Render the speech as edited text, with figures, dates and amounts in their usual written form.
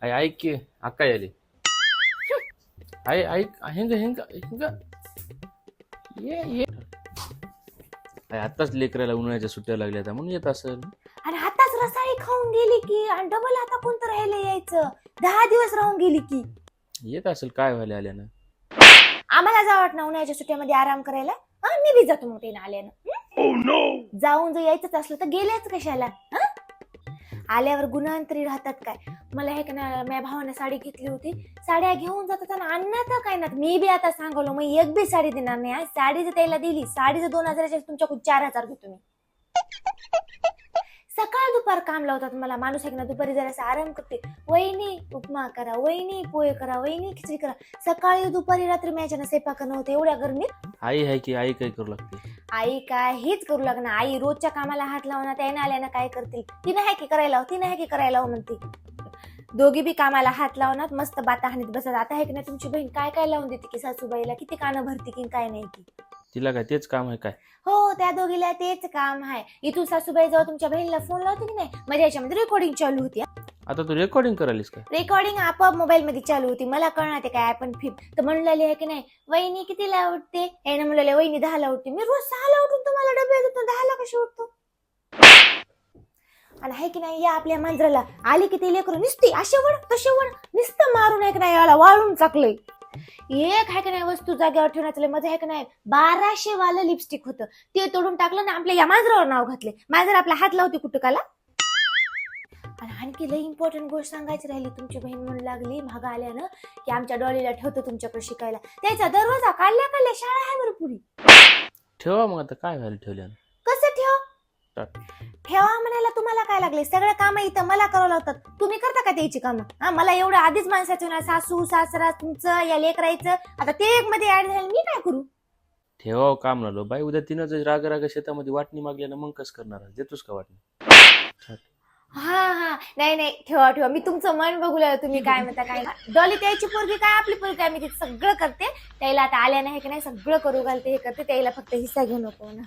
ऐक की अक्का याली ऐक हेंग हेंग हेंग ये आताच लेकराला उन्हाळ्याच्या सुट्ट्या लागल्या आता म्हणून येत असेल. आणि आताच रसाळी खाऊन गेली की आणि डबल आता कोणतं राहिलं यायचं 10 दिवस राहून गेली की येत असेल काय व्हायला आल्यानं. आम्हाला जा वाटणं उन्हाळ्याच्या सुट्ट्यामध्ये आराम करायला. मी बी जातो मग ते आल्यानं. जाऊन जर यायचंच असलं तर गेलेच कशाला. आल्यावर गुणांतरी राहतात काय. मला हे का ना माझ्या भावाने साडी घेतली होती. साड्या घेऊन जातात आणि आणण्यात काय ना मी बी आता सांगलो मग एक बी साडी देणार नाही. साडी जर त्याला दिली साडीचं 2000 तुमच्याकडून 4000 घेतो मी. सकाळ दुपार काम लावतात मला. माणूस आहे ना दुपारी जरासा आराम करते. वहिनी उपमा करा, वहिनी पोहे करा, वहिनी खिचडी करा. सकाळी दुपारी रात्री माझ्यानं स्वयंपाक नव्हते एवढ्या गरमीत. आई आहे की आई काय करू लागते. आई काय हेच करू लागणार. आई रोजच्या कामाला हात लावणार त्याने आल्यानं काय करतील. तिने आहे की करायला तिने आहे की करायला म्हणते. दोघी बी कामाला हात लावणार मस्त बाता हानीत बसत. आता आहे की नाही तुमची बहीण काय काय लावून देते की सासूबाईला किती कानं भरते की काय नाही की. तिला काय तेच काम आहे काय. हो त्या दोघीला तेच काम आहे. इथून सासूबाई जाऊ तुमच्या बहिणीला फोन लावते की नाही माझ्या याच्यामध्ये रेकॉर्डिंग चालू होती. आता तू रेकॉर्डिंग करायलीस काय. रेकॉर्डिंग आपोआप मोबाईल मध्ये चालू होती. मला कळणार ते काय आपण फिप तर म्हणलेली आहे की नाही वहिनी कितीला उठते. यानं म्हणलेले वहिनी 10ला उठते. मी रोज 6ला उठून तुम्हाला डबे देतो 10ला कशी उठतो. आणि आहे की नाही या आपल्या मांजराला आली की ते लेकरू निसते असे वड तसे वड नुसतं मारून आहे की नाही याला वाळून टाकलंय. एक आहे की नाही वस्तू जागेवर ठेवण्याचं मध्ये आहे की नाही 1200 वालं लिपस्टिक होतं ते तोडून टाकलं ना आपल्या या मांजरावर नाव घातले. मांजर आपला हात लावते कुटुकाला. आणि आणखी लई इम्पॉर्टंट गोष्ट सांगायची राहिली. तुमची बहीण म्हणू लागली मागं आल्यानं की आमच्या डॉलीला ठेवतो तुमच्याकडे शिकायला. त्याचा दरवाजा काढल्या शाळा आहे बरं पुरी. ठेवा मग आता काय व्हायला ठेवल्यानं. कसं ठेवा म्हणायला तुम्हाला काय लागले. सगळं काम इथं मला करावं लागतात. तुम्ही करता का त्याची कामं. मला एवढं आधीच माणसाचं ना सासू सासरा तुमचं या लेकरायचं आता ते एक मध्ये ऍड झालं मी काय करू. ठेवावं काम लागलो बाई. उद्या तिनं जर राग शेतामध्ये वाटणी मागल्यानं मग कसं करणार देतोस का वाटणी. हा नाही ठेवा मी तुमचं मन बघू लागलं. तुम्ही काय म्हणता काय डॉली त्याची पोरगी काय आपली पोरगी काय मी ते सगळं करते. त्याला आता आल्या नाही की नाही सगळं करू घालते हे करते. त्याला फक्त हिस्सा घेऊ नको ना.